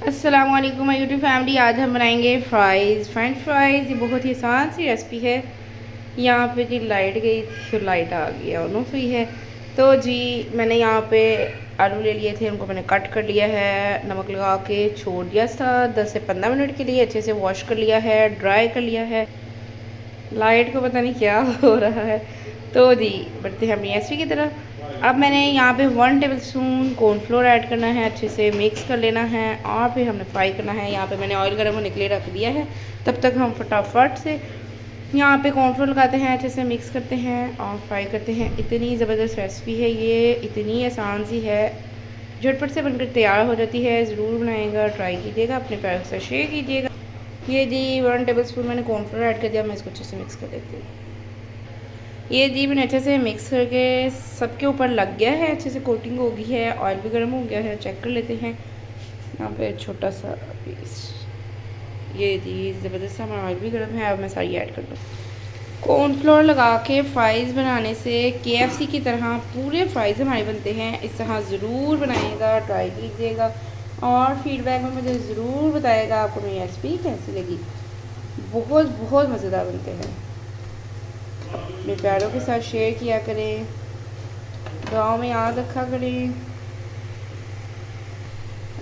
अस्सलाम वालेकुम my YouTube family. आज हम बनाएंगे फ्रेंच फ्राइज़। ये बहुत ही आसान सी रेसिपी है। यहाँ पे जी लाइट गई थी और लाइट आ गई है, ऑन ऑफ हुई है। तो जी मैंने यहाँ पे आलू ले लिए थे, उनको मैंने कट कर लिया है, नमक लगा के छोड़ दिया था 10 से 15 मिनट के लिए। अच्छे से वॉश कर लिया है, ड्राई कर लिया है। लाइट को पता नहीं क्या हो रहा है। तो जी बढ़ते हैं अपनी रेसिपी की तरफ। अब मैंने यहाँ पे 1 टेबल स्पून कॉर्नफ्लोर ऐड करना है, अच्छे से मिक्स कर लेना है और फिर हमने फ्राई करना है। यहाँ पे मैंने ऑयल गर्म होने के लिए रख दिया है। तब तक हम फटाफट से यहाँ पे कॉर्नफ्लोर लगाते हैं, अच्छे से मिक्स करते हैं और फ्राई करते हैं। इतनी ज़बरदस्त रेसिपी है ये, इतनी आसान सी है, झटपट से बनकर तैयार हो जाती है। ज़रूर बनाएगा, ट्राई कीजिएगा, अपने प्यार से शेयर कीजिएगा। ये जी 1 टेबल स्पून मैंने कॉर्नफ्लोर ऐड कर दिया। मैं इसको अच्छे से मिक्स कर देती हूँ। ये जी मैंने अच्छे से मिक्स करके सबके ऊपर लग गया है, अच्छे से कोटिंग हो गई है। ऑयल भी गर्म हो गया है, चेक कर लेते हैं। यहाँ पे छोटा सा पीस, ये जी ज़बरदस्त हमारा ऑयल भी गर्म है। अब मैं सारी ऐड कर दूँ। कॉर्नफ्लोर लगा के फ्राइज़ बनाने से KFC की तरह पूरे फ्राइज़ हमारे बनते हैं। इस तरह ज़रूर बनाइएगा, ट्राई कीजिएगा और फीडबैक में मुझे ज़रूर बताइएगा आपको मेरी रेसिपी कैसी लगी। बहुत बहुत मज़ेदार बनते हैं। अपने प्यारों के साथ शेयर किया करें, गाँव में याद रखा करें।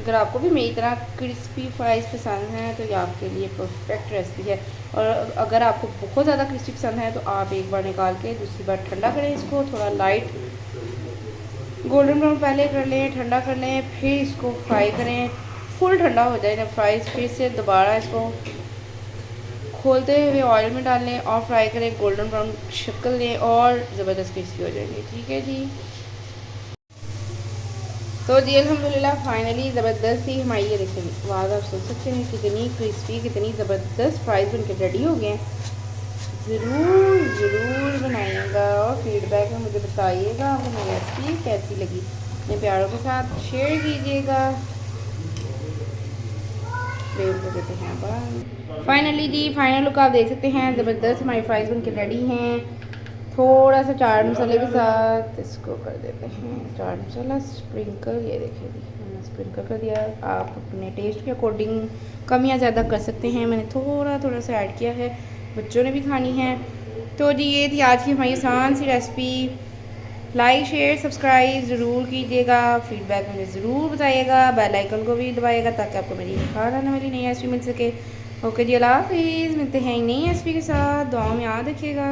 अगर आपको भी मेरी तरह क्रिस्पी फ्राइज़ पसंद हैं तो ये आपके लिए परफेक्ट रेसिपी है। और अगर आपको बहुत ज़्यादा क्रिस्पी पसंद है तो आप एक बार निकाल के दूसरी बार ठंडा करें इसको, थोड़ा लाइट गोल्डन ब्राउन पहले कर लें, ठंडा कर लें, फिर इसको फ्राई करें। फुल ठंडा हो जाए जब फ्राइज़, फिर से दोबारा इसको खोलते हुए ऑयल में डाल लें और फ्राई करें, गोल्डन ब्राउन शक्ल लें और ज़बरदस्त क्रिस्पी हो जाएंगे। ठीक है जी। तो जी अल्हम्दुलिल्लाह फाइनली ज़बरदस्त ही हमारी ये देखें आवाज़ आप सुन सकते हैं, कितनी क्रिस्पी, कितनी ज़बरदस्त फ्राइज़ बनके रेडी हो गए हैं। ज़रूर ज़रूर बनाइएगा और फीडबैक में मुझे बताइएगा आपको मेरी रेसिपी कैसी लगी। अपने प्यारों के साथ शेयर कीजिएगा। प्लेट कर देते हैं बंद। फाइनली जी फाइनल लुक आप देख सकते हैं, ज़बरदस्त हमारी फ्राइज़ बनके रेडी हैं। थोड़ा सा चाट मसाले के साथ इसको कर देते हैं चाट मसाला स्प्रिंकल। ये देखिए जी मैंने स्प्रिंकल कर दिया। आप अपने टेस्ट के अकॉर्डिंग कम या ज़्यादा कर सकते हैं। मैंने थोड़ा थोड़ा सा ऐड किया है, बच्चों ने भी खानी है। तो जी ये थी आज की हमारी आसान सी रेसिपी। लाइक शेयर सब्सक्राइब ज़रूर कीजिएगा, फीडबैक मुझे ज़रूर बताइएगा, बेल आइकन को भी दबाइएगा ताकि आपको मेरी हर आने वाली नई रेसिपी मिल सके। ओके जी, अल्लाह हाफिज़। मिलते हैं नई रेसिपी के साथ, दुआ में याद रखिएगा।